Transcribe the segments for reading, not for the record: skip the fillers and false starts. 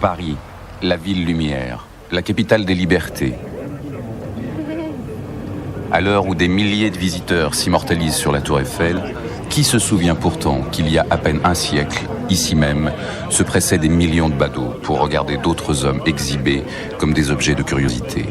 Paris, la ville lumière, la capitale des libertés. À l'heure où des milliers de visiteurs s'immortalisent sur la Tour Eiffel, qui se souvient pourtant qu'il y a à peine un siècle, ici même, se pressaient des millions de badauds pour regarder d'autres hommes exhibés comme des objets de curiosité.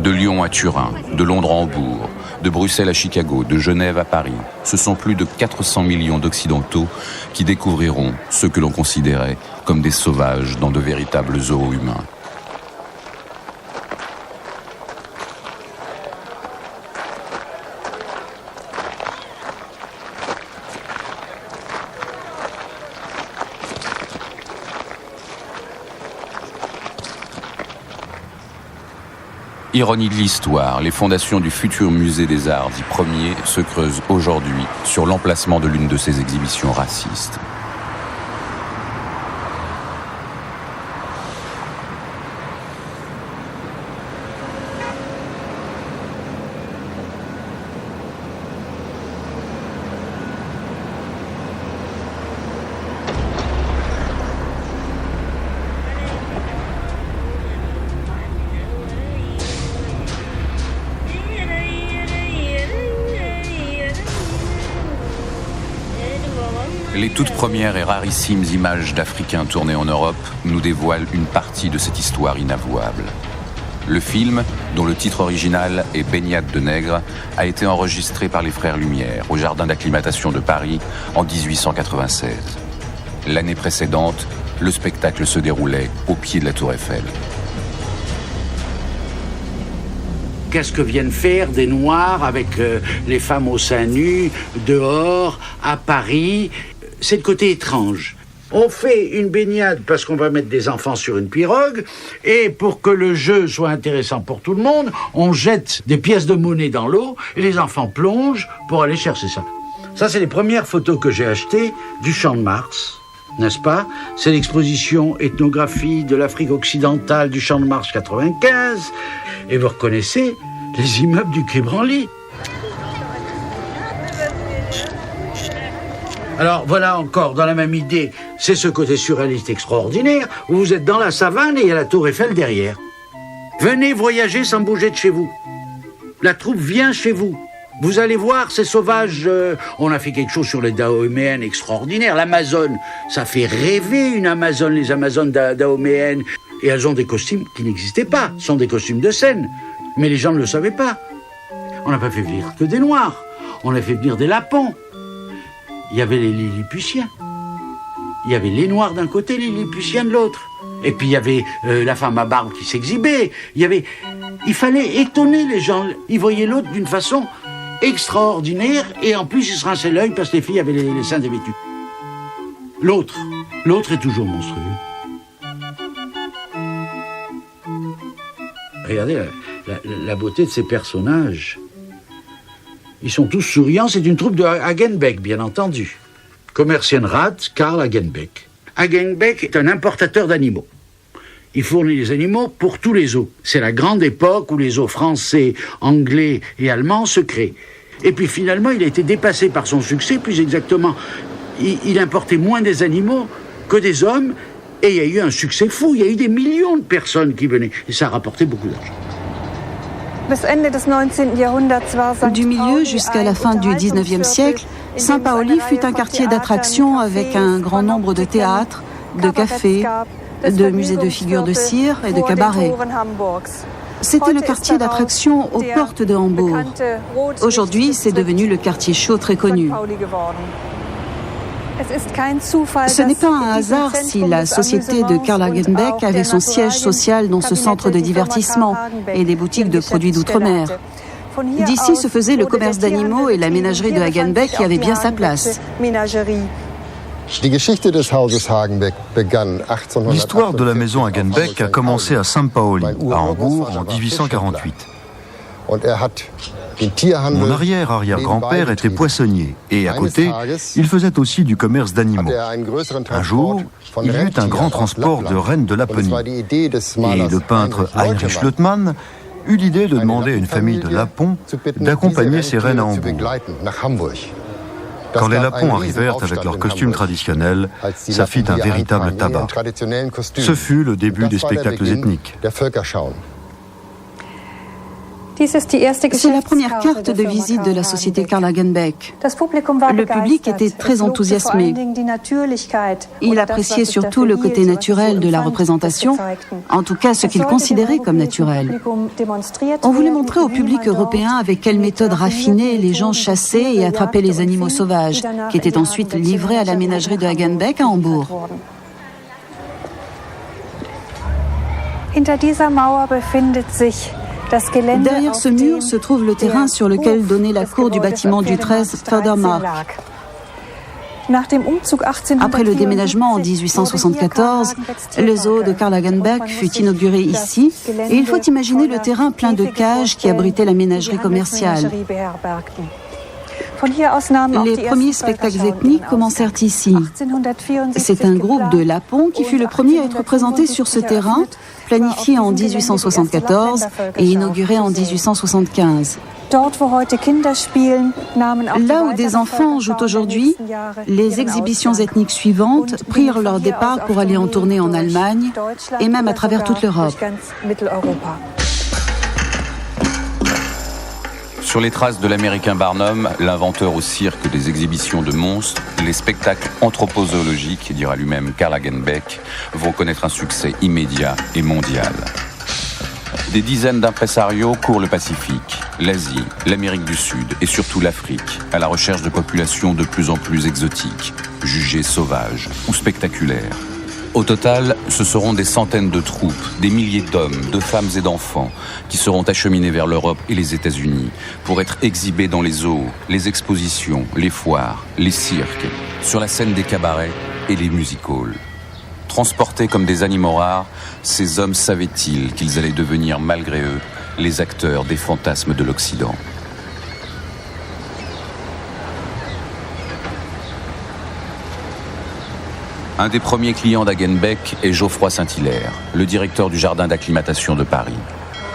De Lyon à Turin, de Londres à Hambourg, de Bruxelles à Chicago, de Genève à Paris, ce sont plus de 400 millions d'Occidentaux qui découvriront ceux que l'on considérait comme des sauvages dans de véritables zoos humains. Ironie de l'histoire, les fondations du futur musée des Arts dit premier se creusent aujourd'hui sur l'emplacement de l'une de ces exhibitions racistes. Les toutes premières et rarissimes images d'Africains tournées en Europe nous dévoilent une partie de cette histoire inavouable. Le film, dont le titre original est Baignade de nègres, a été enregistré par les Frères Lumière au jardin d'acclimatation de Paris en 1896. L'année précédente, le spectacle se déroulait au pied de la Tour Eiffel. Qu'est-ce que viennent faire des Noirs avec les femmes au sein nu, dehors, à Paris? C'est le côté étrange. On fait une baignade parce qu'on va mettre des enfants sur une pirogue, et pour que le jeu soit intéressant pour tout le monde, on jette des pièces de monnaie dans l'eau, et les enfants plongent pour aller chercher ça. Ça, c'est les premières photos que j'ai achetées du Champ de Mars, n'est-ce pas? C'est l'exposition ethnographie de l'Afrique occidentale du Champ de Mars 95, et vous reconnaissez les immeubles du Quai Branly. Alors voilà encore, dans la même idée, c'est ce côté surréaliste extraordinaire, où vous êtes dans la savane et il y a la Tour Eiffel derrière. Venez voyager sans bouger de chez vous. La troupe vient chez vous. Vous allez voir ces sauvages... on a fait quelque chose sur les Dahoméennes extraordinaires. L'Amazone, ça fait rêver une Amazone, les Amazones Dahoméennes. Et elles ont des costumes qui n'existaient pas, ce sont des costumes de scène. Mais les gens ne le savaient pas. On n'a pas fait venir que des Noirs, on a fait venir des Lapons. Il y avait les Lilliputiens. Il y avait les Noirs d'un côté, les Lilliputiens de l'autre. Et puis il y avait la femme à barbe qui s'exhibait. Il fallait étonner les gens. Ils voyaient l'autre d'une façon extraordinaire, et en plus ils se rinçaient l'œil parce que les filles avaient les seins dévêtus. L'autre est toujours monstrueux. Regardez la beauté de ces personnages. Ils sont tous souriants, c'est une troupe de Hagenbeck, bien entendu. Commercienrat Karl Hagenbeck. Hagenbeck est un importateur d'animaux. Il fournit les animaux pour tous les zoos. C'est la grande époque où les zoos français, anglais et allemands se créent. Et puis finalement, il a été dépassé par son succès, plus exactement, il importait moins des animaux que des hommes, et il y a eu un succès fou. Il y a eu des millions de personnes qui venaient, et ça a rapporté beaucoup d'argent. Du milieu jusqu'à la fin du XIXe siècle, Saint-Paoli fut un quartier d'attraction avec un grand nombre de théâtres, de cafés, de musées de figures de cire et de cabarets. C'était le quartier d'attraction aux portes de Hambourg. Aujourd'hui, c'est devenu le quartier chaud très connu. Ce n'est pas un hasard si la société de Karl Hagenbeck avait son siège social dans ce centre de divertissement et des boutiques de produits d'outre-mer. D'ici se faisait le commerce d'animaux et la ménagerie de Hagenbeck qui avait bien sa place. L'histoire de la maison Hagenbeck a commencé à Saint-Paoli, à Hambourg, en 1848. Mon arrière-arrière-grand-père était poissonnier et à côté, il faisait aussi du commerce d'animaux. Un jour, il y eut un grand transport de rennes de Laponie et le peintre Heinrich Luttmann eut l'idée de demander à une famille de Lapons d'accompagner ces rennes à Hambourg. Quand les Lapons arrivèrent avec leurs costumes traditionnels, ça fit un véritable tabac. Ce fut le début des spectacles ethniques. C'est la première carte de visite de la société Karl Hagenbeck. Le public était très enthousiasmé. Il appréciait surtout le côté naturel de la représentation, en tout cas ce qu'il considérait comme naturel. On voulait montrer au public européen avec quelle méthode raffinée les gens chassaient et attrapaient les animaux sauvages, qui étaient ensuite livrés à la ménagerie de Hagenbeck à Hambourg. Derrière ce mur se trouve le terrain sur lequel donnait la cour du bâtiment du 13 Fördermark. Après le déménagement en 1874, le zoo de Karl Hagenbeck fut inauguré ici et il faut imaginer le terrain plein de cages qui abritait la ménagerie commerciale. Les premiers spectacles ethniques commencèrent ici. C'est un groupe de Lapons qui fut le premier à être présenté sur ce terrain, planifié en 1874 et inauguré en 1875. Là où des enfants jouent aujourd'hui, les exhibitions ethniques suivantes prirent leur départ pour aller en tournée en Allemagne et même à travers toute l'Europe. Sur les traces de l'américain Barnum, l'inventeur au cirque des exhibitions de monstres, les spectacles anthropozoologiques, dira lui-même Karl Hagenbeck, vont connaître un succès immédiat et mondial. Des dizaines d'impresarios courent le Pacifique, l'Asie, l'Amérique du Sud et surtout l'Afrique, à la recherche de populations de plus en plus exotiques, jugées sauvages ou spectaculaires. Au total, ce seront des centaines de troupes, des milliers d'hommes, de femmes et d'enfants qui seront acheminés vers l'Europe et les États-Unis pour être exhibés dans les zoos, les expositions, les foires, les cirques, sur la scène des cabarets et les music-halls. Transportés comme des animaux rares, ces hommes savaient-ils qu'ils allaient devenir, malgré eux, les acteurs des fantasmes de l'Occident ? Un des premiers clients d'Hagenbeck est Geoffroy Saint-Hilaire, le directeur du jardin d'acclimatation de Paris.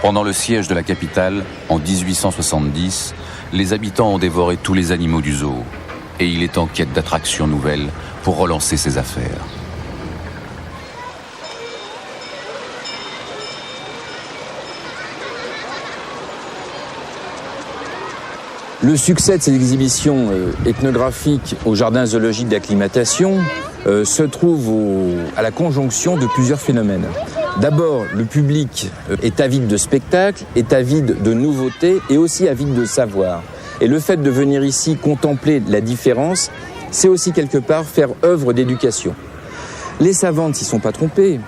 Pendant le siège de la capitale, en 1870, les habitants ont dévoré tous les animaux du zoo. Et il est en quête d'attractions nouvelles pour relancer ses affaires. Le succès de ces exhibitions ethnographiques au jardin zoologique d'acclimatation se trouve à la conjonction de plusieurs phénomènes. D'abord, le public est avide de spectacles, est avide de nouveautés et aussi avide de savoir. Et le fait de venir ici contempler la différence, c'est aussi quelque part faire œuvre d'éducation. Les savants ne s'y sont pas trompés.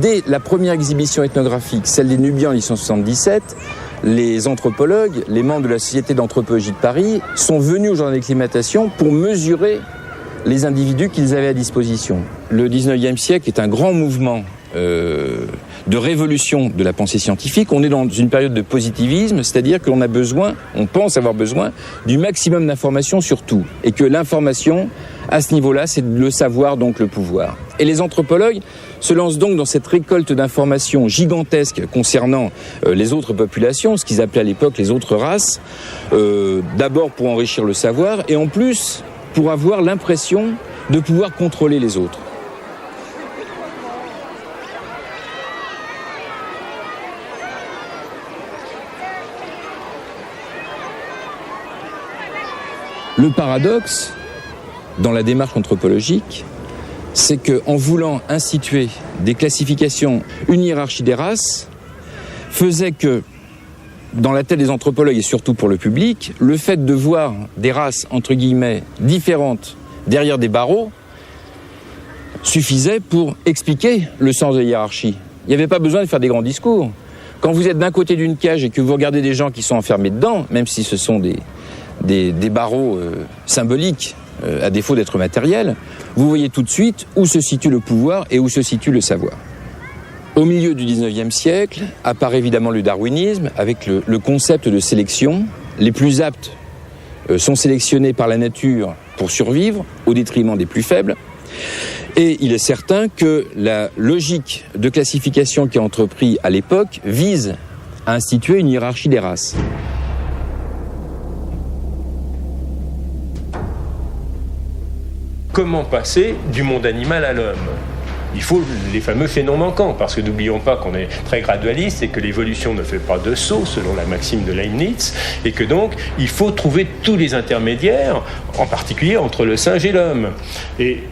Dès la première exhibition ethnographique, celle des Nubiens en 1877, les anthropologues, les membres de la Société d'anthropologie de Paris, sont venus au jardin d'acclimatation pour mesurer les individus qu'ils avaient à disposition. Le 19e siècle est un grand mouvement de révolution de la pensée scientifique. On est dans une période de positivisme, c'est-à-dire qu'on a besoin, on pense avoir besoin du maximum d'informations sur tout. Et que l'information, à ce niveau-là, c'est le savoir, donc le pouvoir. Et les anthropologues se lancent donc dans cette récolte d'informations gigantesques concernant les autres populations, ce qu'ils appelaient à l'époque les autres races, d'abord pour enrichir le savoir, et en plus pour avoir l'impression de pouvoir contrôler les autres. Le paradoxe dans la démarche anthropologique, c'est qu'en voulant instituer des classifications, une hiérarchie des races, faisait que, dans la tête des anthropologues et surtout pour le public, le fait de voir des races, entre guillemets, différentes derrière des barreaux, suffisait pour expliquer le sens de la hiérarchie. Il n'y avait pas besoin de faire des grands discours. Quand vous êtes d'un côté d'une cage et que vous regardez des gens qui sont enfermés dedans, même si ce sont des barreaux symboliques, à défaut d'être matériels, vous voyez tout de suite où se situe le pouvoir et où se situe le savoir. Au milieu du 19e siècle apparaît évidemment le darwinisme avec le concept de sélection. Les plus aptes sont sélectionnés par la nature pour survivre au détriment des plus faibles. Et il est certain que la logique de classification qui est entreprise à l'époque vise à instituer une hiérarchie des races. comment passer du monde animal à l'homme. Il faut les fameux chaînons manquants, parce que n'oublions pas qu'on est très gradualiste et que l'évolution ne fait pas de saut, selon la maxime de Leibniz, et que donc il faut trouver tous les intermédiaires, en particulier entre le singe et l'homme. Et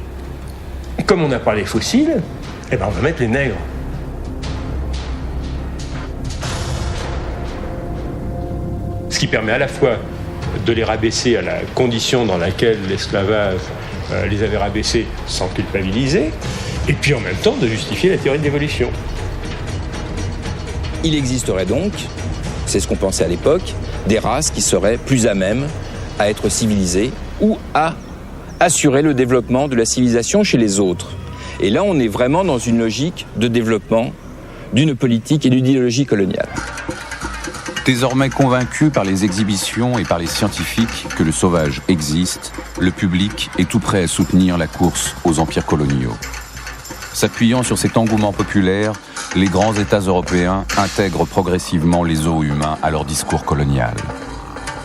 comme on n'a pas les fossiles, eh ben on va mettre les nègres. Ce qui permet à la fois de les rabaisser à la condition dans laquelle l'esclavage les avait rabaissés sans culpabiliser, et puis en même temps de justifier la théorie de l'évolution. Il existerait donc, c'est ce qu'on pensait à l'époque, des races qui seraient plus à même à être civilisées ou à assurer le développement de la civilisation chez les autres. Et là, on est vraiment dans une logique de développement d'une politique et d'une idéologie coloniale. Désormais convaincu par les exhibitions et par les scientifiques que le sauvage existe, le public est tout prêt à soutenir la course aux empires coloniaux. S'appuyant sur cet engouement populaire, les grands États européens intègrent progressivement les zoos humains à leur discours colonial.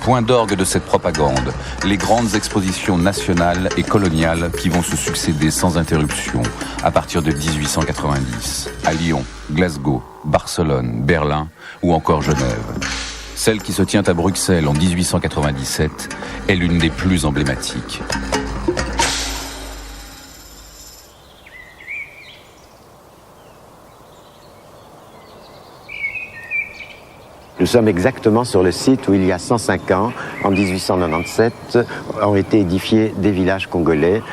Point d'orgue de cette propagande, les grandes expositions nationales et coloniales qui vont se succéder sans interruption à partir de 1890, à Lyon, Glasgow, Barcelone, Berlin ou encore Genève. Celle qui se tient à Bruxelles en 1897 est l'une des plus emblématiques. Nous sommes exactement sur le site où il y a 105 ans, en 1897, ont été édifiés des villages congolais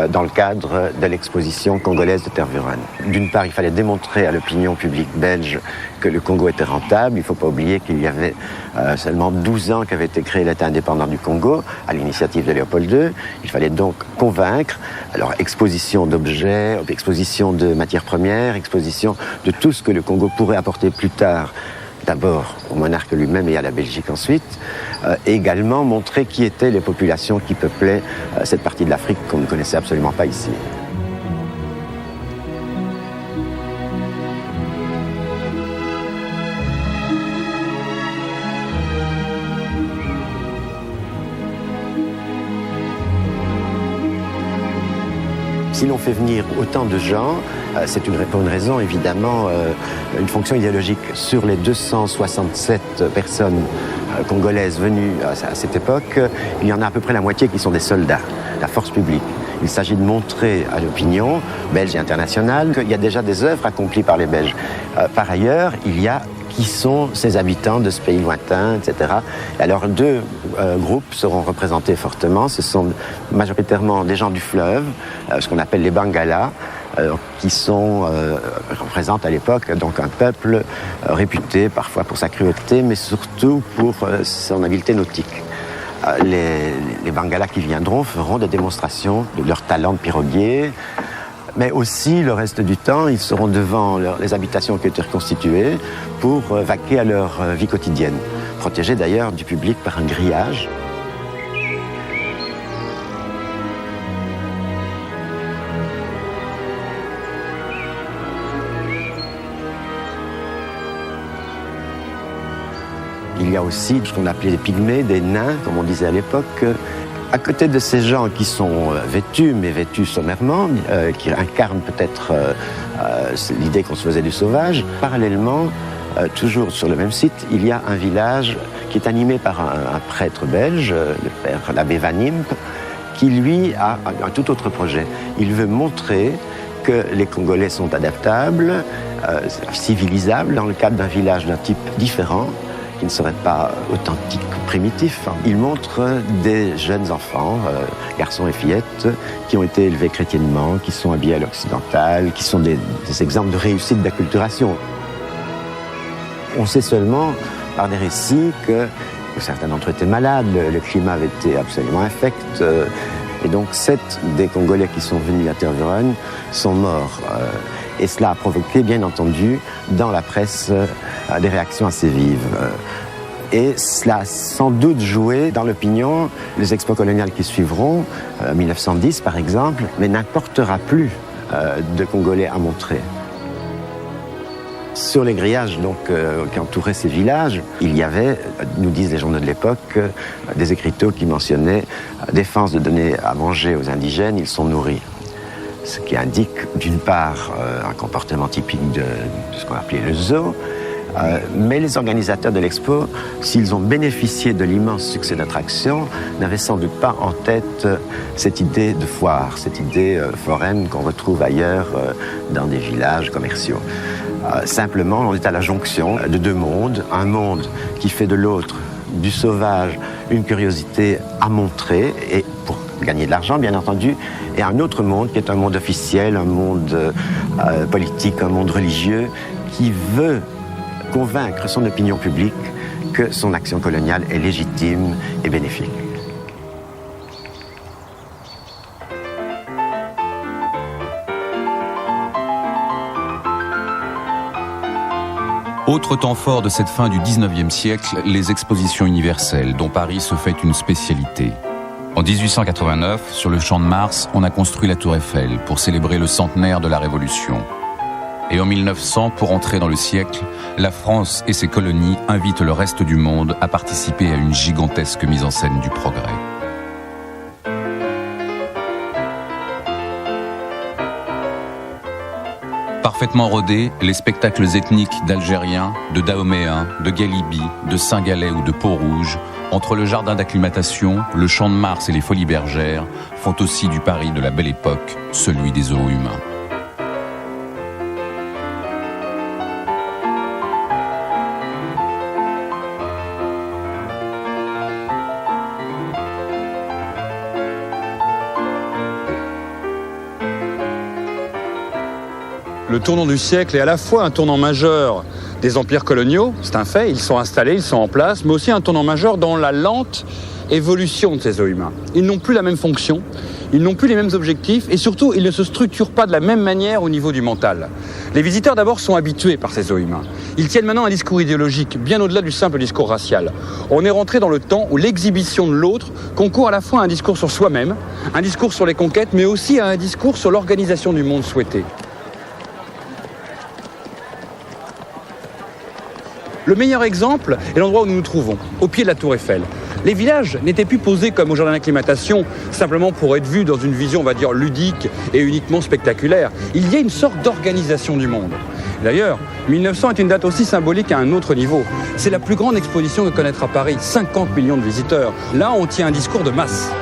dans le cadre de l'exposition congolaise de Tervuren. D'une part, il fallait démontrer à l'opinion publique belge que le Congo était rentable. Il ne faut pas oublier qu'il y avait seulement 12 ans qu'avait été créé l'État indépendant du Congo, à l'initiative de Léopold II. Il fallait donc convaincre. Alors, exposition d'objets, exposition de matières premières, exposition de tout ce que le Congo pourrait apporter plus tard, d'abord au monarque lui-même et à la Belgique ensuite, et également montrer qui étaient les populations qui peuplaient cette partie de l'Afrique qu'on ne connaissait absolument pas ici. Si l'on fait venir autant de gens, c'est pour une raison évidemment, une fonction idéologique. Sur les 267 personnes congolaises venues à cette époque, il y en a à peu près la moitié qui sont des soldats, la force publique. Il s'agit de montrer à l'opinion belge et internationale qu'il y a déjà des œuvres accomplies par les Belges. Par ailleurs, il y a qui sont ces habitants de ce pays lointain, etc. Alors, deux groupes seront représentés fortement. Ce sont majoritairement des gens du fleuve, ce qu'on appelle les Bangalas, qui représentent à l'époque donc un peuple réputé parfois pour sa cruauté, mais surtout pour son habileté nautique. Les Bangalas qui viendront feront des démonstrations de leur talent de piroguier, mais aussi, le reste du temps, ils seront devant les habitations qui ont été reconstituées pour vaquer à leur vie quotidienne, protégés d'ailleurs du public par un grillage. Il y a aussi ce qu'on appelait des pygmées, des nains, comme on disait à l'époque. À côté de ces gens qui sont vêtus, mais vêtus sommairement, qui incarnent peut-être l'idée qu'on se faisait du sauvage, parallèlement, toujours sur le même site, il y a un village qui est animé par un prêtre belge, le père l'abbé Van Impe, qui lui a un tout autre projet. Il veut montrer que les Congolais sont adaptables, civilisables, dans le cadre d'un village d'un type différent, qui ne serait pas authentique, primitif. Il montre des jeunes enfants, garçons et fillettes, qui ont été élevés chrétiennement, qui sont habillés à l'occidental, qui sont des exemples de réussite d'acculturation. On sait seulement, par des récits, que certains d'entre eux étaient malades, le climat avait été absolument infect, et donc 7 des Congolais qui sont venus à Tervuren sont morts. Et cela a provoqué, bien entendu, dans la presse, des réactions assez vives. Et cela a sans doute joué dans l'opinion. Les expos coloniales qui suivront, 1910 par exemple, mais n'apportera plus de Congolais à montrer. Sur les grillages qui entouraient ces villages, il y avait, nous disent les journaux de l'époque, des écriteaux qui mentionnaient « défense de donner à manger aux indigènes, ils sont nourris ». Ce qui indique d'une part un comportement typique de ce qu'on appelait le zoo, mais les organisateurs de l'expo, s'ils ont bénéficié de l'immense succès d'attraction, n'avaient sans doute pas en tête cette idée de foire, cette idée foraine qu'on retrouve ailleurs dans des villages commerciaux. Simplement, on est à la jonction de deux mondes, un monde qui fait de l'autre, du sauvage, une curiosité à montrer, et pour gagner de l'argent, bien entendu, et un autre monde qui est un monde officiel, un monde politique, un monde religieux, qui veut convaincre son opinion publique que son action coloniale est légitime et bénéfique. Autre temps fort de cette fin du 19e siècle, les expositions universelles, dont Paris se fait une spécialité. En 1889, sur le Champ de Mars, on a construit la Tour Eiffel pour célébrer le centenaire de la Révolution. Et en 1900, pour entrer dans le siècle, la France et ses colonies invitent le reste du monde à participer à une gigantesque mise en scène du progrès. Parfaitement rodés, les spectacles ethniques d'Algériens, de Dahoméens, de Galibis, de Saint-Galais ou de Peau-Rouge, entre le jardin d'acclimatation, le Champ de Mars et les Folies Bergères, font aussi du Paris de la Belle Époque, celui des zoos humains. Le tournant du siècle est à la fois un tournant majeur des empires coloniaux, c'est un fait, ils sont installés, ils sont en place, mais aussi un tournant majeur dans la lente évolution de ces zoos humains. Ils n'ont plus la même fonction, ils n'ont plus les mêmes objectifs et surtout, ils ne se structurent pas de la même manière au niveau du mental. Les visiteurs d'abord sont habitués par ces zoos humains. Ils tiennent maintenant un discours idéologique, bien au-delà du simple discours racial. On est rentré dans le temps où l'exhibition de l'autre concourt à la fois à un discours sur soi-même, un discours sur les conquêtes, mais aussi à un discours sur l'organisation du monde souhaité. Le meilleur exemple est l'endroit où nous nous trouvons, au pied de la Tour Eiffel. Les villages n'étaient plus posés comme au jardin d'acclimatation, simplement pour être vus dans une vision, on va dire, ludique et uniquement spectaculaire. Il y a une sorte d'organisation du monde. D'ailleurs, 1900 est une date aussi symbolique à un autre niveau. C'est la plus grande exposition que connaîtra Paris, 50 millions de visiteurs. Là, on tient un discours de masse.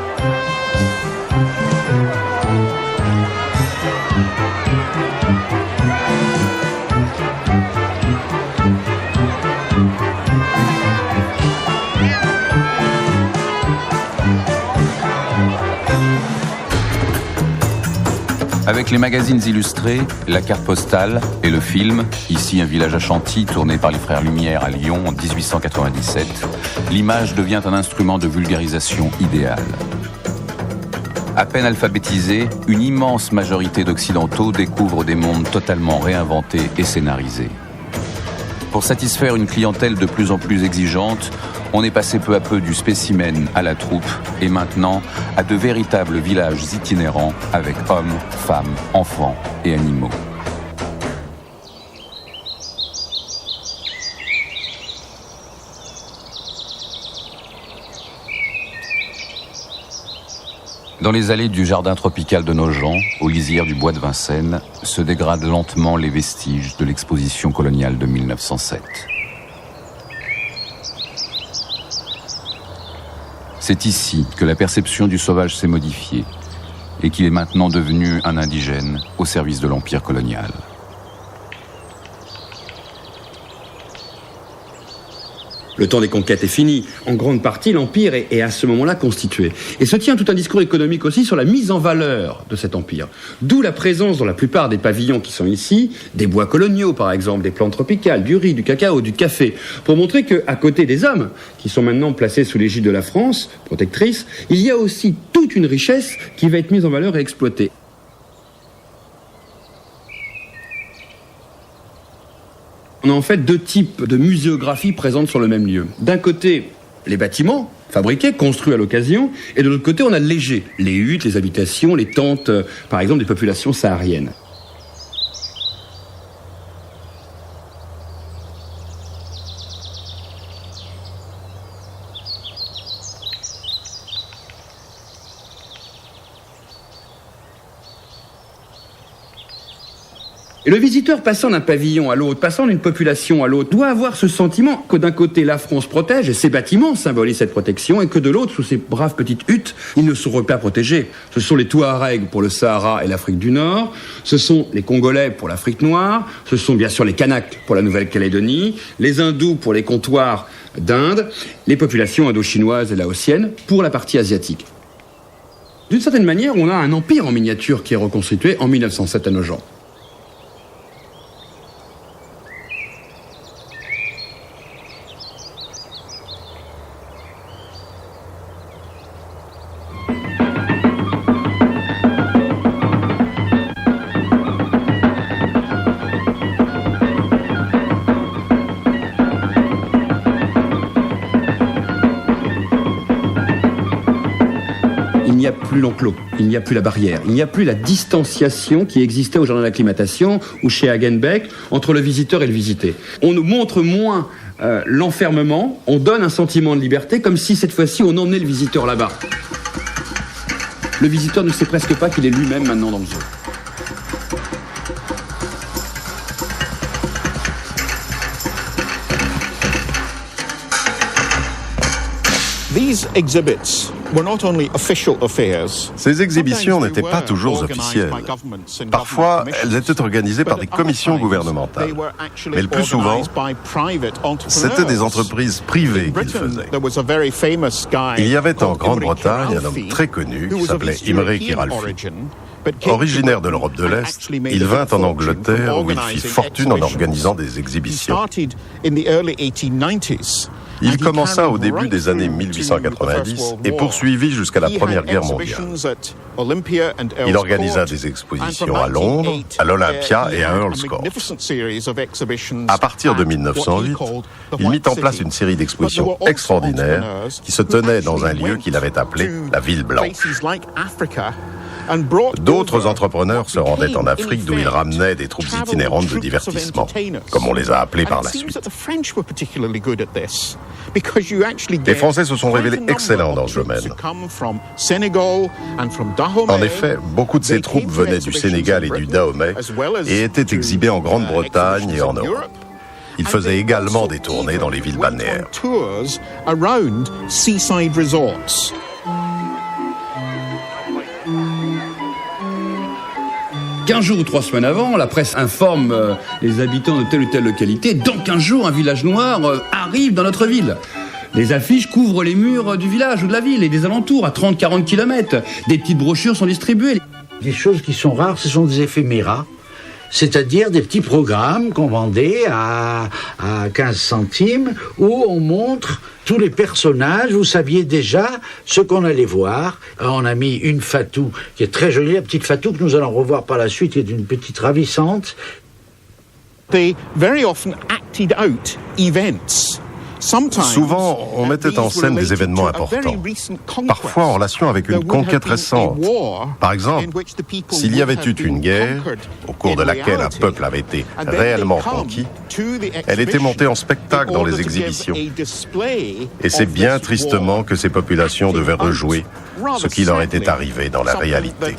Avec les magazines illustrés, la carte postale et le film, ici un village à Chantilly tourné par les frères Lumière à Lyon en 1897, l'image devient un instrument de vulgarisation idéal. À peine alphabétisée, une immense majorité d'Occidentaux découvre des mondes totalement réinventés et scénarisés. Pour satisfaire une clientèle de plus en plus exigeante, on est passé peu à peu du spécimen à la troupe et maintenant à de véritables villages itinérants avec hommes, femmes, enfants et animaux. Dans les allées du jardin tropical de Nogent, aux lisières du bois de Vincennes, se dégradent lentement les vestiges de l'exposition coloniale de 1907. C'est ici que la perception du sauvage s'est modifiée et qu'il est maintenant devenu un indigène au service de l'empire colonial. Le temps des conquêtes est fini. En grande partie, l'Empire est à ce moment-là constitué. Et se tient tout un discours économique aussi sur la mise en valeur de cet empire. D'où la présence dans la plupart des pavillons qui sont ici, des bois coloniaux par exemple, des plantes tropicales, du riz, du cacao, du café, pour montrer qu'à côté des hommes, qui sont maintenant placés sous l'égide de la France, protectrice, il y a aussi toute une richesse qui va être mise en valeur et exploitée. On a en fait deux types de muséographie présentes sur le même lieu. D'un côté, les bâtiments fabriqués, construits à l'occasion, et de l'autre côté, on a le léger, les huttes, les habitations, les tentes, par exemple, des populations sahariennes. Et le visiteur passant d'un pavillon à l'autre, passant d'une population à l'autre, doit avoir ce sentiment que d'un côté la France protège, et ces bâtiments symbolisent cette protection, et que de l'autre, sous ces braves petites huttes, ils ne seront pas protégés. Ce sont les Touaregs pour le Sahara et l'Afrique du Nord, ce sont les Congolais pour l'Afrique noire, ce sont bien sûr les Kanaks pour la Nouvelle-Calédonie, les Hindous pour les comptoirs d'Inde, les populations indo-chinoises et laotiennes pour la partie asiatique. D'une certaine manière, on a un empire en miniature qui est reconstitué en 1907 à Nogent. Il n'y a plus l'enclos, il n'y a plus la barrière, il n'y a plus la distanciation qui existait au jardin d'acclimatation ou chez Hagenbeck entre le visiteur et le visité. On nous montre moins l'enfermement, on donne un sentiment de liberté comme si cette fois-ci on emmenait le visiteur là-bas. Le visiteur ne sait presque pas qu'il est lui-même maintenant dans le zoo. Ces exhibitions n'étaient pas toujours officielles. Parfois, elles étaient organisées par des commissions gouvernementales. Mais le plus souvent, c'était des entreprises privées qui le faisaient. Il y avait en Grande-Bretagne un homme très connu qui s'appelait Imre Ralphie. Originaire de l'Europe de l'Est, il vint en Angleterre où il fit fortune en organisant des exhibitions. Il commença au début des années 1890 et poursuivit jusqu'à la Première Guerre mondiale. Il organisa des expositions à Londres, à l'Olympia et à Earl's Court. À partir de 1908, il mit en place une série d'expositions extraordinaires qui se tenaient dans un lieu qu'il avait appelé la Ville Blanche. D'autres entrepreneurs se rendaient en Afrique d'où ils ramenaient des troupes itinérantes de divertissement, comme on les a appelés par la suite. Les Français se sont révélés excellents dans ce domaine. En effet, beaucoup de ces troupes venaient du Sénégal et du Dahomey et étaient exhibées en Grande-Bretagne et en Europe. Ils faisaient également des tournées dans les villes balnéaires. 15 jours ou 3 semaines avant, la presse informe les habitants de telle ou telle localité. Dans 15 jours, un village noir arrive dans notre ville. Les affiches couvrent les murs du village ou de la ville et des alentours à 30-40 km. Des petites brochures sont distribuées. Les choses qui sont rares, ce sont des éphéméras, c'est-à-dire des petits programmes qu'on vendait à 15 centimes où on montre tous les personnages. Vous saviez déjà ce qu'on allait voir. On a mis une Fatou qui est très jolie, la petite Fatou que nous allons revoir par la suite, qui est une petite ravissante. They very often acted out events. Souvent, on mettait en scène des événements importants, parfois en relation avec une conquête récente. Par exemple, s'il y avait eu une guerre, au cours de laquelle un peuple avait été réellement conquis, elle était montée en spectacle dans les exhibitions. Et c'est bien tristement que ces populations devaient rejouer ce qui leur était arrivé dans la réalité.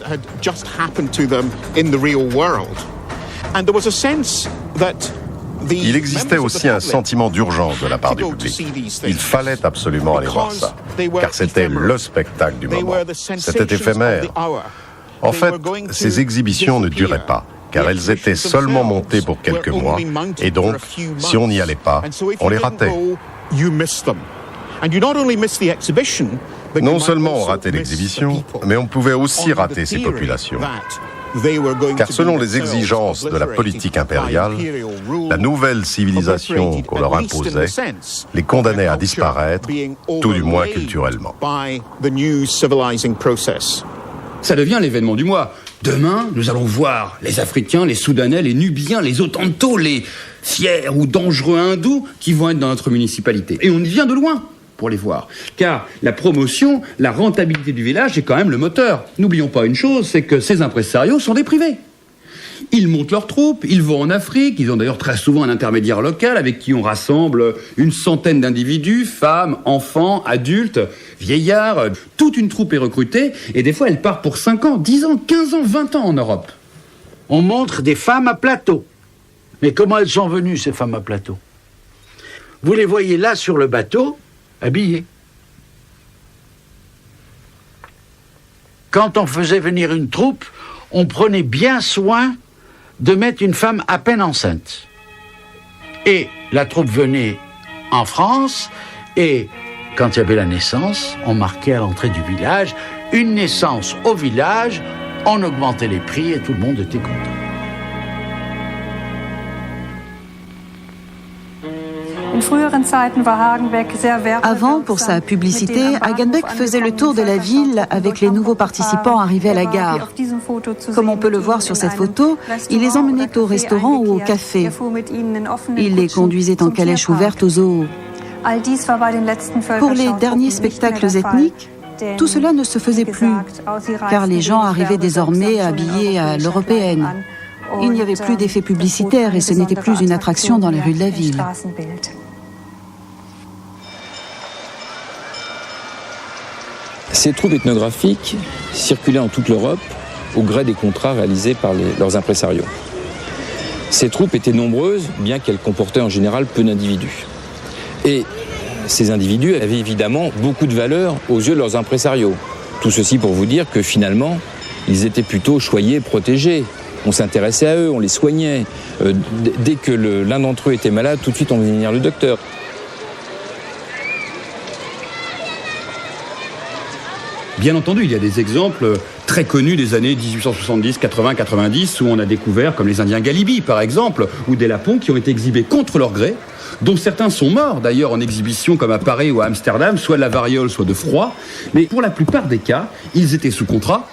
Il existait aussi un sentiment d'urgence de la part du public. Il fallait absolument aller voir ça, car c'était le spectacle du moment. C'était éphémère. En fait, ces exhibitions ne duraient pas, car elles étaient seulement montées pour quelques mois, et donc, si on n'y allait pas, on les ratait. Non seulement on ratait l'exhibition, mais on pouvait aussi rater ces populations. Car selon les exigences de la politique impériale, la nouvelle civilisation qu'on leur imposait les condamnait à disparaître, tout du moins culturellement. Ça devient l'événement du mois. Demain, nous allons voir les Africains, les Soudanais, les Nubiens, les Hottentots, les fiers ou dangereux hindous qui vont être dans notre municipalité. Et on vient de loin pour les voir. Car la promotion, la rentabilité du village est quand même le moteur. N'oublions pas une chose, c'est que ces impresarios sont des privés. Ils montent leurs troupes, ils vont en Afrique, ils ont d'ailleurs très souvent un intermédiaire local avec qui on rassemble une centaine d'individus, femmes, enfants, adultes, vieillards. Toute une troupe est recrutée et des fois elle part pour 5 ans, 10 ans, 15 ans, 20 ans en Europe. on montre des femmes à plateau. Mais comment elles sont venues, ces femmes à plateau? Vous les voyez là sur le bateau, habillées. Quand on faisait venir une troupe, on prenait bien soin de mettre une femme à peine enceinte. Et la troupe venait en France, et quand il y avait la naissance, on marquait à l'entrée du village une naissance au village, on augmentait les prix et tout le monde était content. Avant, pour sa publicité, Hagenbeck faisait le tour de la ville avec les nouveaux participants arrivés à la gare. Comme on peut le voir sur cette photo, il les emmenait au restaurant ou au café. Il les conduisait en calèche ouverte aux zoos. Pour les derniers spectacles ethniques, tout cela ne se faisait plus, car les gens arrivaient désormais habillés à l'européenne. Il n'y avait plus d'effet publicitaire et ce n'était plus une attraction dans les rues de la ville. Ces troupes ethnographiques circulaient en toute l'Europe au gré des contrats réalisés par leurs impresarios. Ces troupes étaient nombreuses, bien qu'elles comportaient en général peu d'individus. Et ces individus avaient évidemment beaucoup de valeur aux yeux de leurs impresarios. Tout ceci pour vous dire que finalement, ils étaient plutôt choyés, protégés. On s'intéressait à eux, on les soignait. Dès que l'un d'entre eux était malade, tout de suite on faisait venir le docteur. Bien entendu, il y a des exemples très connus des années 1870, 80, 90, où on a découvert, comme les Indiens Galibi par exemple, ou des Lapons qui ont été exhibés contre leur gré, dont certains sont morts d'ailleurs en exhibition comme à Paris ou à Amsterdam, soit de la variole, soit de froid. Mais pour la plupart des cas, ils étaient sous contrat,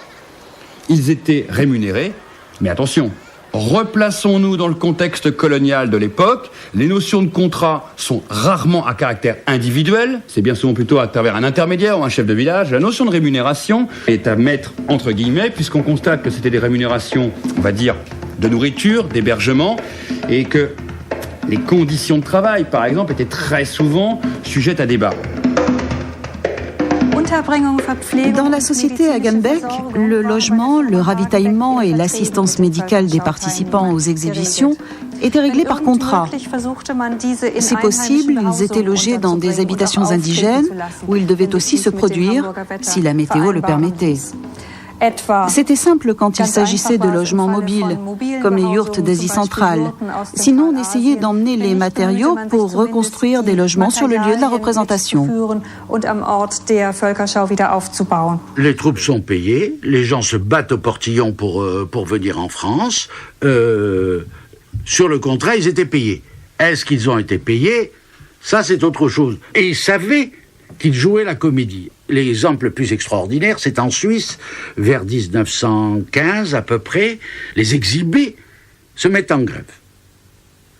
ils étaient rémunérés, mais attention, replaçons-nous dans le contexte colonial de l'époque. Les notions de contrat sont rarement à caractère individuel. C'est bien souvent plutôt à travers un intermédiaire ou un chef de village. La notion de rémunération est à mettre entre guillemets, puisqu'on constate que c'était des rémunérations, on va dire, de nourriture, d'hébergement, et que les conditions de travail, par exemple, étaient très souvent sujettes à débat. Dans la société Hagenbeck, le logement, le ravitaillement et l'assistance médicale des participants aux exhibitions étaient réglés par contrat. Si possible, ils étaient logés dans des habitations indigènes où ils devaient aussi se produire si la météo le permettait. C'était simple quand il s'agissait de logements mobiles, comme les yurts d'Asie centrale. Sinon, on essayait d'emmener les matériaux pour reconstruire des logements sur le lieu de la représentation. Les troupes sont payées, les gens se battent au portillon pour venir en France. Sur le contrat, ils étaient payés. Est-ce qu'ils ont été payés? Ça, c'est autre chose. Et ils savaient qu'ils jouaient la comédie. L'exemple le plus extraordinaire, c'est en Suisse, vers 1915 à peu près, les exhibés se mettent en grève.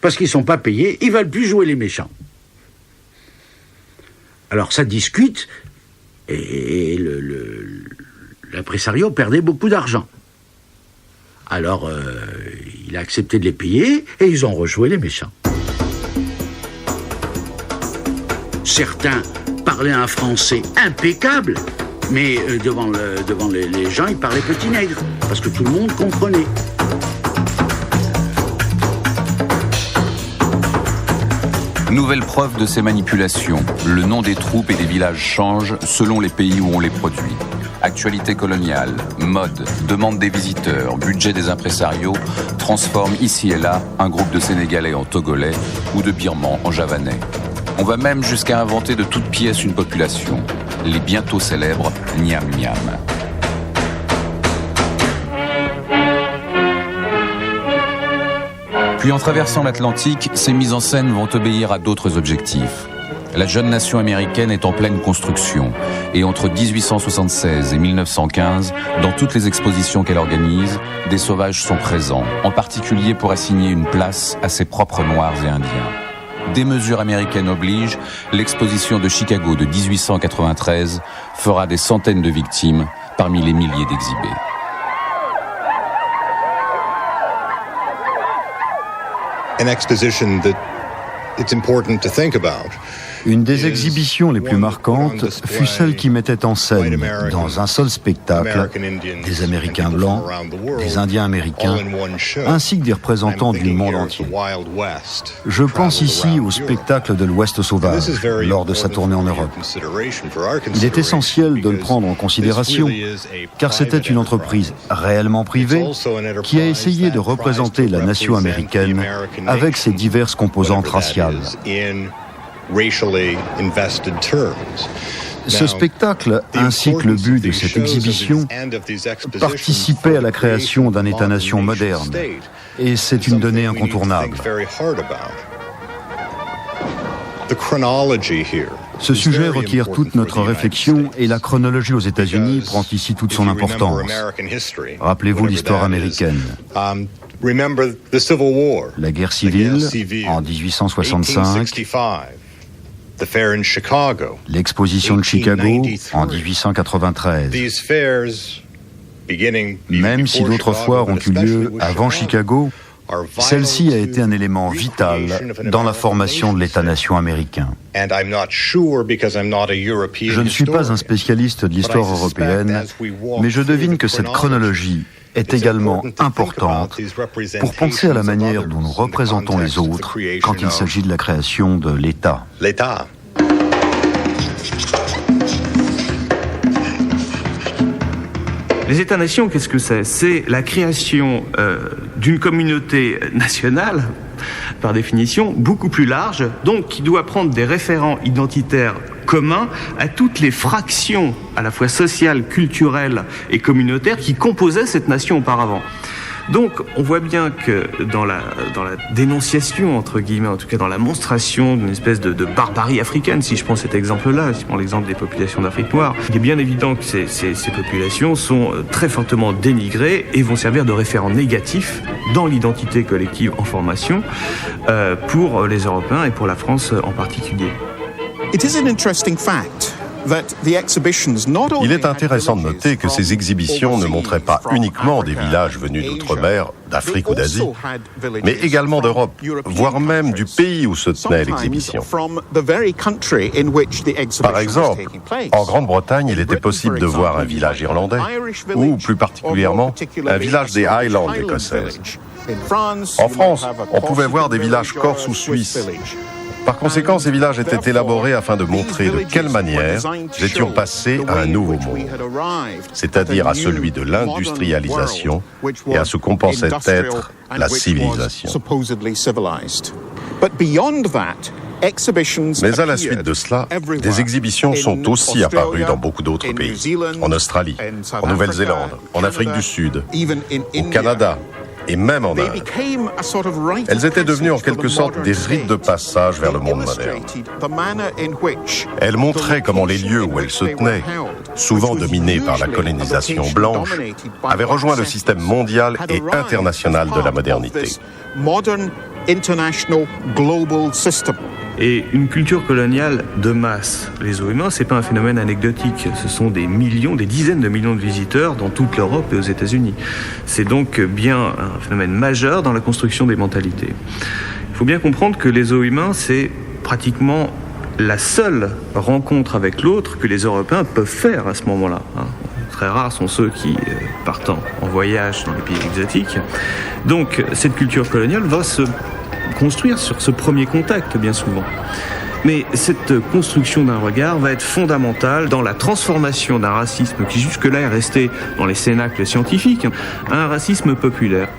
Parce qu'ils ne sont pas payés, ils ne veulent plus jouer les méchants. Alors ça discute, et l'impresario perdait beaucoup d'argent. Alors il a accepté de les payer, et ils ont rejoué les méchants. Certains parlaient un français impeccable, mais devant les gens, ils parlaient petit nègre, parce que tout le monde comprenait. Nouvelle preuve de ces manipulations, le nom des troupes et des villages change selon les pays où on les produit. Actualité coloniale, mode, demande des visiteurs, budget des impresarios transforment ici et là un groupe de Sénégalais en Togolais ou de Birmans en Javanais. On va même jusqu'à inventer de toutes pièces une population, les bientôt célèbres Niam Niam. Puis en traversant l'Atlantique, ces mises en scène vont obéir à d'autres objectifs. La jeune nation américaine est en pleine construction et entre 1876 et 1915, dans toutes les expositions qu'elle organise, des sauvages sont présents, en particulier pour assigner une place à ses propres Noirs et Indiens. Des mesures américaines obligent, l'exposition de Chicago de 1893 fera des centaines de victimes parmi les milliers d'exhibés. An exposition that it's important to think about Une des exhibitions les plus marquantes fut celle qui mettait en scène, dans un seul spectacle, des Américains blancs, des Indiens américains, ainsi que des représentants du monde entier. Je pense ici au spectacle de l'Ouest sauvage, lors de sa tournée en Europe. Il est essentiel de le prendre en considération, car c'était une entreprise réellement privée qui a essayé de représenter la nation américaine avec ses diverses composantes raciales. Ce spectacle, ainsi que le but de cette exhibition, participait à la création d'un État-nation moderne, et c'est une donnée incontournable. Ce sujet requiert toute notre réflexion et la chronologie aux États-Unis prend ici toute son importance. Rappelez-vous l'histoire américaine. La guerre civile en 1865, l'exposition de Chicago en 1893. Même si d'autres foires ont eu lieu avant Chicago, celle-ci a été un élément vital dans la formation de l'État-nation américain. Je ne suis pas un spécialiste de l'histoire européenne, mais je devine que cette chronologie est également importante pour penser à la manière dont nous représentons les autres quand il s'agit de la création de l'État. Les États-nations, qu'est-ce que c'est ? C'est la création d'une communauté nationale, par définition, beaucoup plus large, donc qui doit prendre des référents identitaires communs à toutes les fractions, à la fois sociales, culturelles et communautaires, qui composaient cette nation auparavant. Donc, on voit bien que dans la dénonciation, entre guillemets, en tout cas dans la monstration d'une espèce de barbarie africaine, si je prends cet exemple-là, si je prends l'exemple des populations d'Afrique noire, il est bien évident que ces populations sont très fortement dénigrées et vont servir de référents négatifs dans l'identité collective en formation pour les Européens et pour la France en particulier. It is an interesting fact. Il est intéressant de noter que ces exhibitions ne montraient pas uniquement des villages venus d'outre-mer, d'Afrique ou d'Asie, mais également d'Europe, voire même du pays où se tenait l'exhibition. Par exemple, en Grande-Bretagne, il était possible de voir un village irlandais, ou plus particulièrement, un village des Highlands écossaises. En France, on pouvait voir des villages corses ou suisses. Par conséquent, ces villages étaient élaborés afin de montrer de quelle manière nous étions passés à un nouveau monde, c'est-à-dire à celui de l'industrialisation et à ce qu'on pensait être la civilisation. Mais à la suite de cela, des exhibitions sont aussi apparues dans beaucoup d'autres pays, en Australie, en Nouvelle-Zélande, en Afrique du Sud, au Canada, et même en Inde. Elles étaient devenues en quelque sorte des rites de passage vers le monde moderne. Elles montraient comment les lieux où elles se tenaient, souvent dominés par la colonisation blanche, avaient rejoint le système mondial et international de la modernité. Et une culture coloniale de masse, les Zoohumains, c'est pas un phénomène anecdotique. Ce sont des millions, des dizaines de millions de visiteurs dans toute l'Europe et aux États-Unis. C'est donc bien un phénomène majeur dans la construction des mentalités. Il faut bien comprendre que les Zoohumains, c'est pratiquement la seule rencontre avec l'autre que les Européens peuvent faire à ce moment-là. Très rares sont ceux qui partent en voyage dans les pays exotiques. Donc cette culture coloniale va se construire sur ce premier contact, bien souvent. Mais cette construction d'un regard va être fondamentale dans la transformation d'un racisme qui jusque-là est resté dans les cénacles scientifiques à un racisme populaire.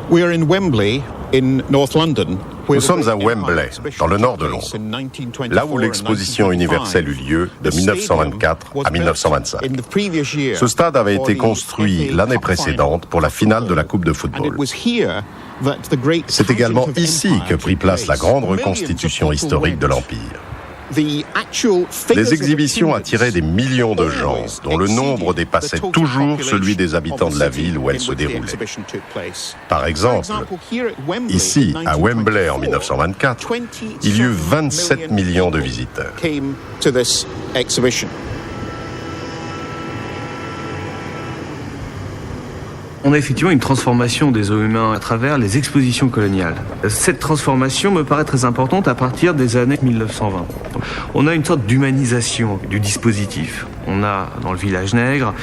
We are in Wembley, in North London. Nous sommes à Wembley, dans le nord de Londres, là où l'exposition universelle eut lieu de 1924 à 1925. Ce stade avait été construit l'année précédente pour la finale de la Coupe de football. C'est également ici que prit place la grande reconstitution historique de l'Empire. Les exhibitions attiraient des millions de gens, dont le nombre dépassait toujours celui des habitants de la ville où elles se déroulaient. Par exemple, ici, à Wembley en 1924, il y eut 27 millions de visiteurs. On a effectivement une transformation des os humains à travers les expositions coloniales. Cette transformation me paraît très importante à partir des années 1920. On a une sorte d'humanisation du dispositif. On a dans le village nègre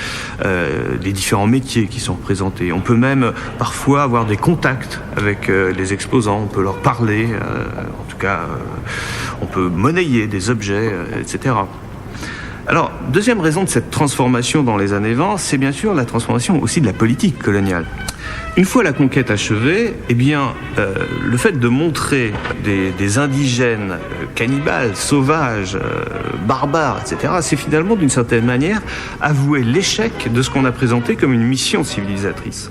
les différents métiers qui sont représentés. On peut même parfois avoir des contacts avec les exposants, on peut leur parler, en tout cas on peut monnayer des objets, etc. Alors, deuxième raison de cette transformation dans les années 20, c'est bien sûr la transformation aussi de la politique coloniale. Une fois la conquête achevée, eh bien, le fait de montrer des indigènes cannibales, sauvages, barbares, etc., c'est finalement d'une certaine manière avouer l'échec de ce qu'on a présenté comme une mission civilisatrice.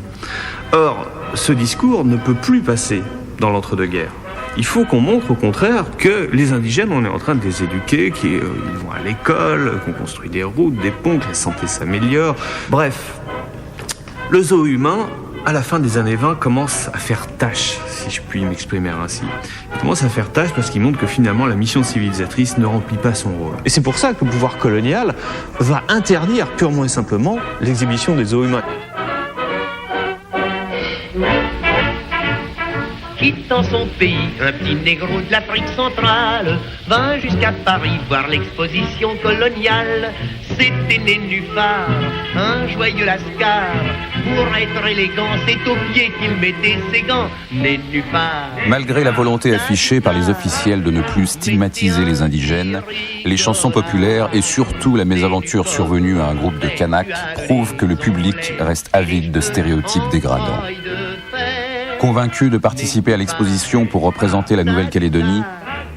Or, ce discours ne peut plus passer dans l'entre-deux-guerres. Il faut qu'on montre au contraire que les indigènes, on est en train de les éduquer, qu'ils vont à l'école, qu'on construit des routes, des ponts, que la santé s'améliore. Bref, le zoo humain, à la fin des années 20, commence à faire tâche, si je puis m'exprimer ainsi. Il commence à faire tâche parce qu'il montre que finalement la mission civilisatrice ne remplit pas son rôle. Et c'est pour ça que le pouvoir colonial va interdire purement et simplement l'exhibition des zoos humains. Quittant son pays, un petit négro de l'Afrique centrale vint jusqu'à Paris voir l'exposition coloniale. C'était Nénuphar, un joyeux lascar. Pour être élégant, c'est aux pieds qu'il mettait ses gants. Nénuphar. Malgré la volonté affichée par les officiels de ne plus stigmatiser les indigènes, les chansons populaires et surtout la mésaventure survenue à un groupe de Kanaks prouvent que le public reste avide de stéréotypes dégradants. Convaincus de participer à l'exposition pour représenter la Nouvelle-Calédonie,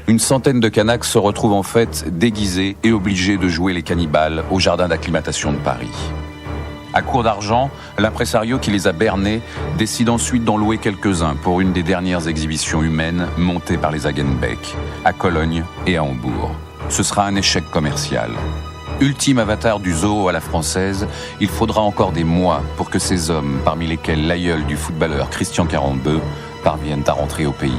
une centaine de Kanaks se retrouvent en fait déguisés et obligés de jouer les cannibales au jardin d'acclimatation de Paris. À court d'argent, l'impresario qui les a bernés décide ensuite d'en louer quelques-uns pour une des dernières exhibitions humaines montées par les Hagenbeck, à Cologne et à Hambourg. Ce sera un échec commercial. Ultime avatar du zoo à la française, il faudra encore des mois pour que ces hommes, parmi lesquels l'aïeul du footballeur Christian Carambeu, parviennent à rentrer au pays.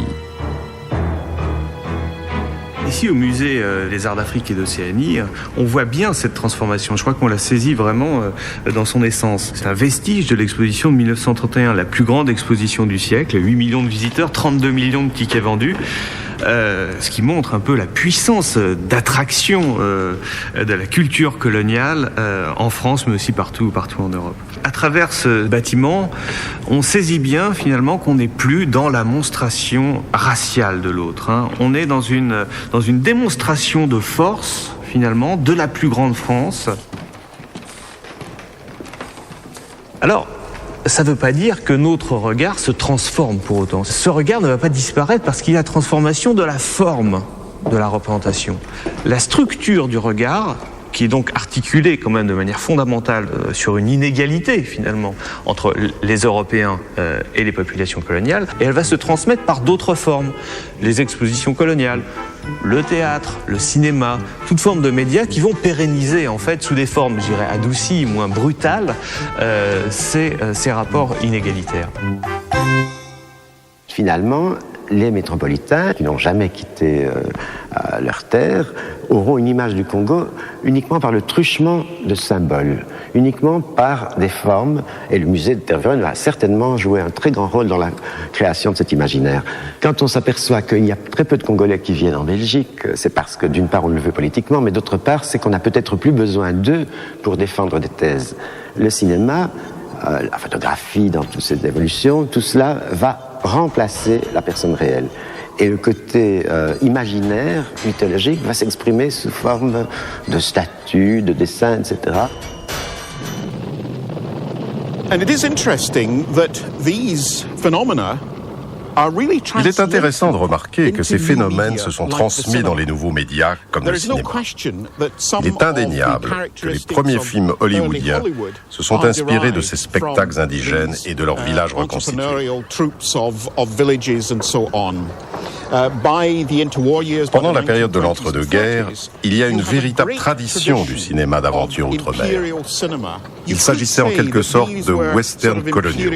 Ici, au musée des Arts d'Afrique et d'Océanie, on voit bien cette transformation. Je crois qu'on la saisit vraiment dans son essence. C'est un vestige de l'exposition de 1931, la plus grande exposition du siècle, 8 millions de visiteurs, 32 millions de tickets vendus. Ce qui montre un peu la puissance d'attraction de la culture coloniale en France, mais aussi partout en Europe. À travers ce bâtiment, on saisit bien finalement qu'on n'est plus dans la monstration raciale de l'autre. On est dans une démonstration de force, finalement, de la plus grande France. Alors, ça ne veut pas dire que notre regard se transforme pour autant. Ce regard ne va pas disparaître parce qu'il y a la transformation de la forme de la représentation. La structure du regard, qui est donc articulée quand même de manière fondamentale sur une inégalité finalement entre les Européens et les populations coloniales, et elle va se transmettre par d'autres formes. Les expositions coloniales, le théâtre, le cinéma, toute forme de médias qui vont pérenniser en fait sous des formes, je dirais, adoucies, moins brutales, ces rapports inégalitaires. Finalement, les métropolitains, qui n'ont jamais quitté leur terre, auront une image du Congo uniquement par le truchement de symboles, uniquement par des formes, et le musée de Tervuren va certainement jouer un très grand rôle dans la création de cet imaginaire. Quand on s'aperçoit qu'il y a très peu de Congolais qui viennent en Belgique, c'est parce que d'une part on le veut politiquement, mais d'autre part c'est qu'on n'a peut-être plus besoin d'eux pour défendre des thèses. Le cinéma, la photographie dans toutes ces évolutions, tout cela va remplacer la personne réelle. Et le côté imaginaire, mythologique, va s'exprimer sous forme de statues, de dessins, etc. And it is interesting that these phenomena Il est intéressant de remarquer que ces phénomènes se sont transmis dans les nouveaux médias comme le cinéma. Il est indéniable que les premiers films hollywoodiens se sont inspirés de ces spectacles indigènes et de leurs villages reconstitués. Pendant la période de l'entre-deux-guerres, il y a une véritable tradition du cinéma d'aventure outre-mer. Il s'agissait en quelque sorte de westerns coloniaux.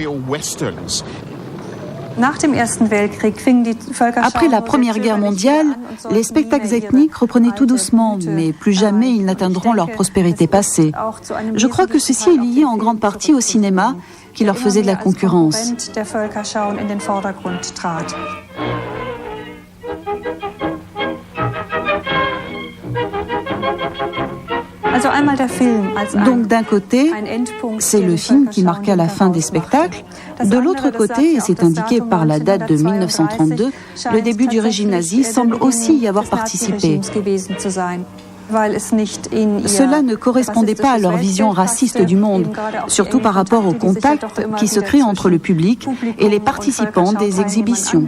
Après la Première Guerre mondiale, les spectacles ethniques reprenaient tout doucement, mais plus jamais ils n'atteindront leur prospérité passée. Je crois que ceci est lié en grande partie au cinéma, qui leur faisait de la concurrence. Donc d'un côté, c'est le film qui marqua la fin des spectacles. De l'autre côté, et c'est indiqué par la date de 1932, le début du régime nazi semble aussi y avoir participé. Cela ne correspondait pas à leur vision raciste du monde, surtout par rapport au contact qui se crée entre le public et les participants des exhibitions.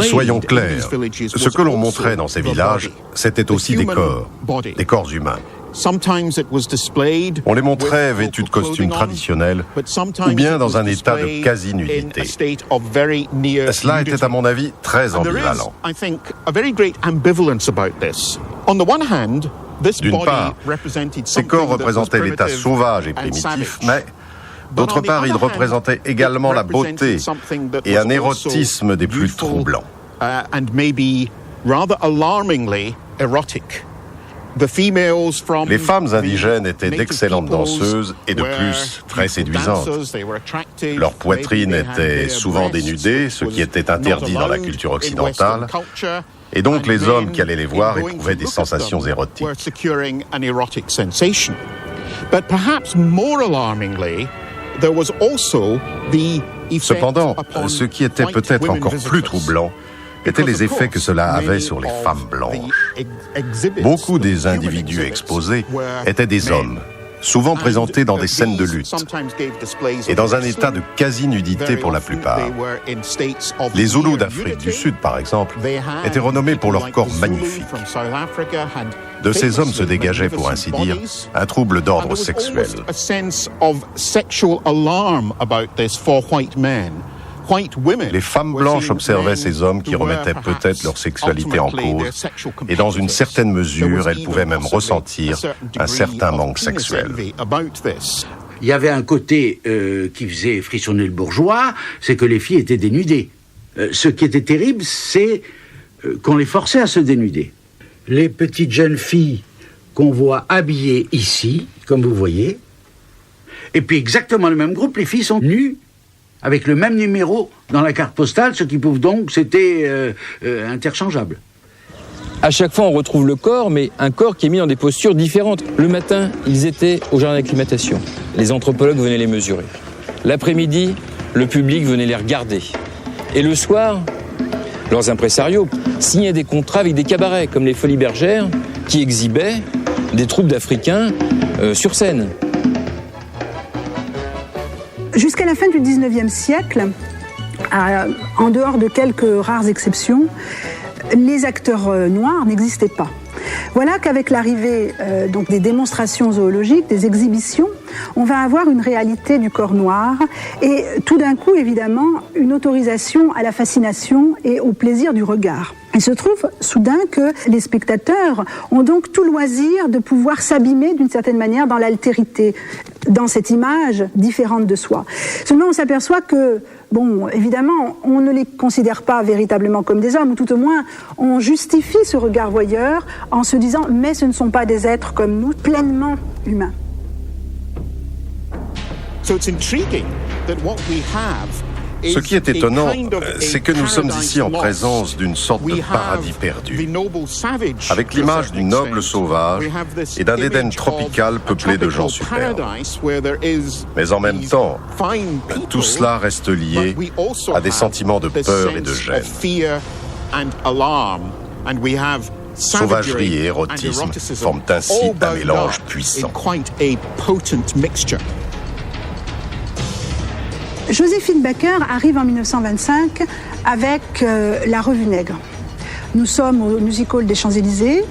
Soyons clairs, ce que l'on montrait dans ces villages, c'était aussi des corps humains. On les montrait vêtus de costumes traditionnels ou bien dans un état de quasi-nudité. Cela était à mon avis très ambivalent. D'une part, ces corps représentaient l'état sauvage et primitif, mais d'autre part, ils représentaient également la beauté et un érotisme des plus troublants. Les femmes indigènes étaient d'excellentes danseuses et de plus très séduisantes. Leur poitrine était souvent dénudée, ce qui était interdit dans la culture occidentale, et donc les hommes qui allaient les voir éprouvaient des sensations érotiques. Cependant, ce qui était peut-être encore plus troublant étaient les effets que cela avait sur les femmes blanches. Beaucoup des individus exposés étaient des hommes, souvent présentés dans des scènes de lutte, et dans un état de quasi-nudité pour la plupart. Les Zoulous d'Afrique du Sud, par exemple, étaient renommés pour leur corps magnifique. De ces hommes se dégageait, pour ainsi dire, un trouble d'ordre sexuel. Les femmes blanches observaient ces hommes qui remettaient peut-être leur sexualité en cause, et dans une certaine mesure, elles pouvaient même ressentir un certain manque sexuel. Il y avait un côté qui faisait frissonner le bourgeois, c'est que les filles étaient dénudées. Ce qui était terrible, c'est qu'on les forçait à se dénuder. Les petites jeunes filles qu'on voit habillées ici, comme vous voyez, et puis exactement le même groupe, les filles sont nues, avec le même numéro dans la carte postale, ce qui prouve donc que c'était interchangeable. À chaque fois, on retrouve le corps, mais un corps qui est mis dans des postures différentes. Le matin, ils étaient au jardin d'acclimatation. Les anthropologues venaient les mesurer. L'après-midi, le public venait les regarder. Et le soir, leurs impresarios signaient des contrats avec des cabarets, comme les Folies Bergères, qui exhibaient des troupes d'Africains sur scène. Jusqu'à la fin du XIXe siècle, en dehors de quelques rares exceptions, les acteurs noirs n'existaient pas. Voilà qu'avec l'arrivée donc des démonstrations zoologiques, des exhibitions, on va avoir une réalité du corps noir et tout d'un coup, évidemment, une autorisation à la fascination et au plaisir du regard. Il se trouve soudain que les spectateurs ont donc tout loisir de pouvoir s'abîmer d'une certaine manière dans l'altérité, dans cette image différente de soi. Seulement, on s'aperçoit que, bon, évidemment, on ne les considère pas véritablement comme des hommes, ou tout au moins, on justifie ce regard voyeur en se disant « mais ce ne sont pas des êtres comme nous, pleinement humains ». Ce qui est étonnant, c'est que nous sommes ici en présence d'une sorte de paradis perdu, avec l'image du noble sauvage et d'un Éden tropical peuplé de gens superbes. Mais en même temps, tout cela reste lié à des sentiments de peur et de gêne. Sauvagerie et érotisme forment ainsi un mélange puissant. Joséphine Baker arrive en 1925 avec la Revue Nègre. Nous sommes au Music Hall des Champs-Élysées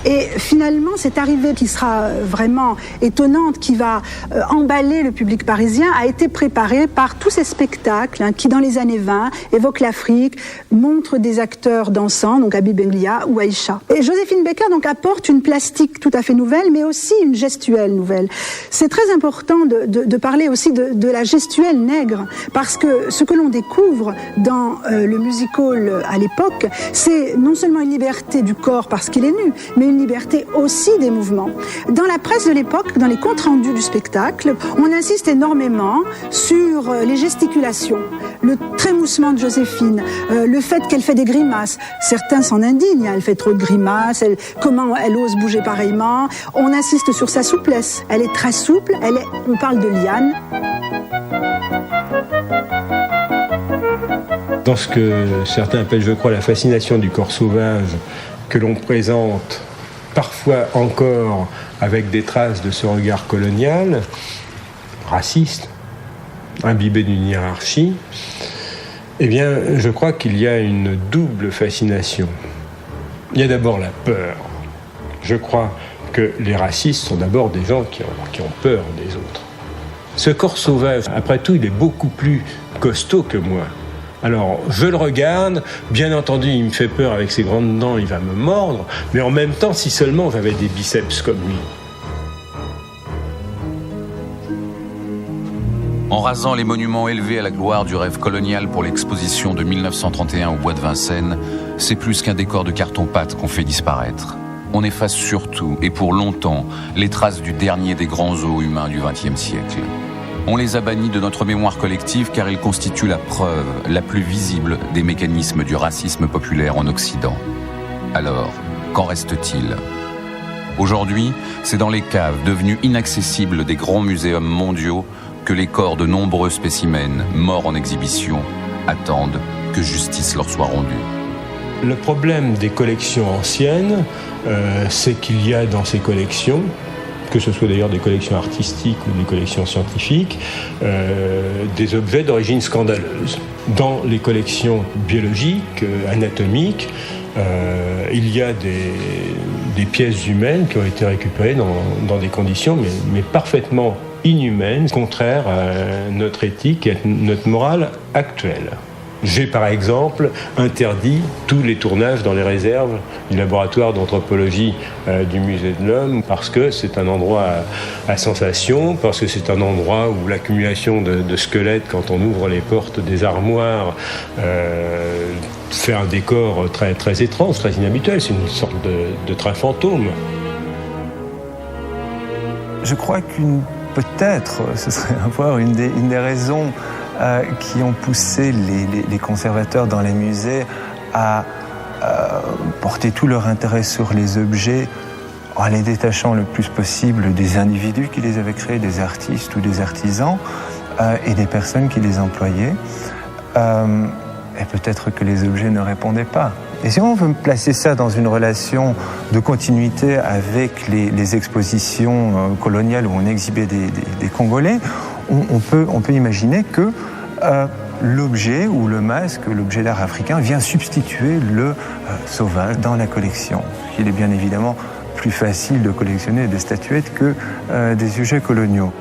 Et finalement, cette arrivée qui sera vraiment étonnante, qui va emballer le public parisien, a été préparée par tous ces spectacles qui, dans les années 20, évoquent l'Afrique, montrent des acteurs dansants, donc Habib Elia ou Aïcha. Et Joséphine Baker donc apporte une plastique tout à fait nouvelle, mais aussi une gestuelle nouvelle. C'est très important de parler aussi de la gestuelle nègre, parce que ce que l'on découvre dans le music-hall à l'époque, c'est non seulement une liberté du corps parce qu'il est nu, mais une liberté aussi des mouvements. Dans la presse de l'époque, dans les comptes rendus du spectacle, on insiste énormément sur les gesticulations, le trémoussement de Joséphine, le fait qu'elle fait des grimaces. Certains s'en indignent, elle fait trop de grimaces, comment elle ose bouger pareillement. On insiste sur sa souplesse, elle est très souple, on parle de liane. Dans ce que certains appellent, je crois, la fascination du corps sauvage, que l'on présente parfois encore avec des traces de ce regard colonial, raciste, imbibé d'une hiérarchie, eh bien, je crois qu'il y a une double fascination. Il y a d'abord la peur. Je crois que les racistes sont d'abord des gens qui ont peur des autres. Ce corps sauvage, après tout, il est beaucoup plus costaud que moi. Alors, je le regarde, bien entendu, il me fait peur avec ses grandes dents, il va me mordre, mais en même temps, si seulement j'avais des biceps comme lui. En rasant les monuments élevés à la gloire du rêve colonial pour l'exposition de 1931 au Bois de Vincennes, c'est plus qu'un décor de carton-pâte qu'on fait disparaître. On efface surtout, et pour longtemps, les traces du dernier des grands os humains du XXe siècle. On les a bannis de notre mémoire collective car ils constituent la preuve la plus visible des mécanismes du racisme populaire en Occident. Alors, qu'en reste-t-il ? Aujourd'hui, c'est dans les caves devenues inaccessibles des grands muséums mondiaux que les corps de nombreux spécimens morts en exhibition attendent que justice leur soit rendue. Le problème des collections anciennes, c'est qu'il y a dans ces collections, que ce soit d'ailleurs des collections artistiques ou des collections scientifiques, des objets d'origine scandaleuse. Dans les collections biologiques, anatomiques, il y a des pièces humaines qui ont été récupérées dans des conditions mais parfaitement inhumaines, contraires à notre éthique et à notre morale actuelle. J'ai par exemple interdit tous les tournages dans les réserves du laboratoire d'anthropologie du Musée de l'Homme parce que c'est un endroit à sensation, parce que c'est un endroit où l'accumulation de squelettes quand on ouvre les portes des armoires fait un décor très, très étrange, très inhabituel, c'est une sorte de train fantôme. Je crois peut-être, ce serait avoir une des raisons qui ont poussé les conservateurs dans les musées à porter tout leur intérêt sur les objets en les détachant le plus possible des individus qui les avaient créés, des artistes ou des artisans et des personnes qui les employaient. Et peut-être que les objets ne répondaient pas. Et si on veut placer ça dans une relation de continuité avec les expositions coloniales où on exhibait des Congolais, on peut imaginer que l'objet ou le masque, l'objet d'art africain, vient substituer le sauvage dans la collection. Il est bien évidemment plus facile de collectionner des statuettes que des sujets coloniaux.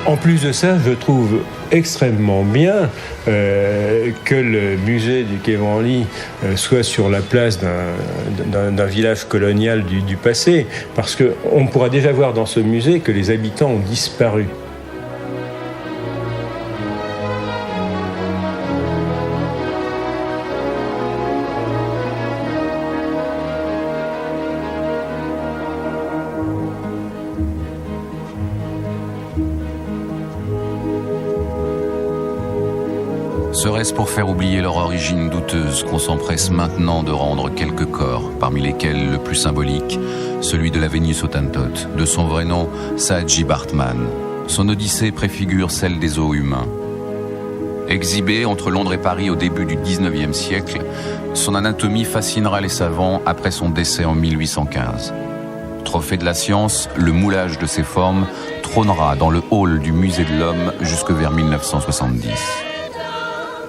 En plus de ça, je trouve extrêmement bien que le musée du Quai Branly soit sur la place d'un village colonial du passé, parce qu'on pourra déjà voir dans ce musée que les habitants ont disparu. Serait-ce pour faire oublier leur origine douteuse qu'on s'empresse maintenant de rendre quelques corps, parmi lesquels le plus symbolique, celui de la Vénus Hottentote, de son vrai nom Saadji Bartman. Son odyssée préfigure celle des os humains. Exhibée entre Londres et Paris au début du 19e siècle, son anatomie fascinera les savants après son décès en 1815. Trophée de la science, le moulage de ses formes trônera dans le hall du Musée de l'Homme jusque vers 1970.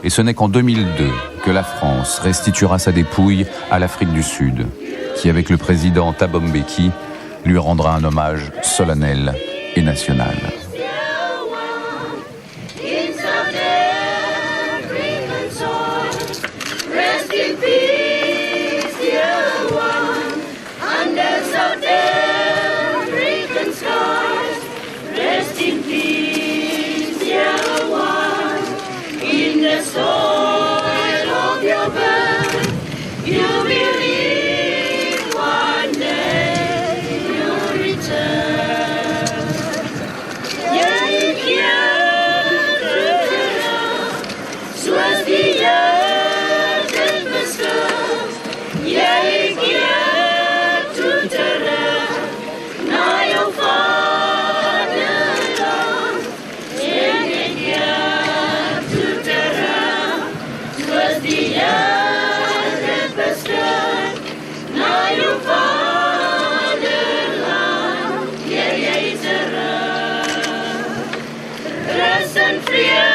Et ce n'est qu'en 2002 que la France restituera sa dépouille à l'Afrique du Sud, qui, avec le président Thabo Mbeki, lui rendra un hommage solennel et national. Free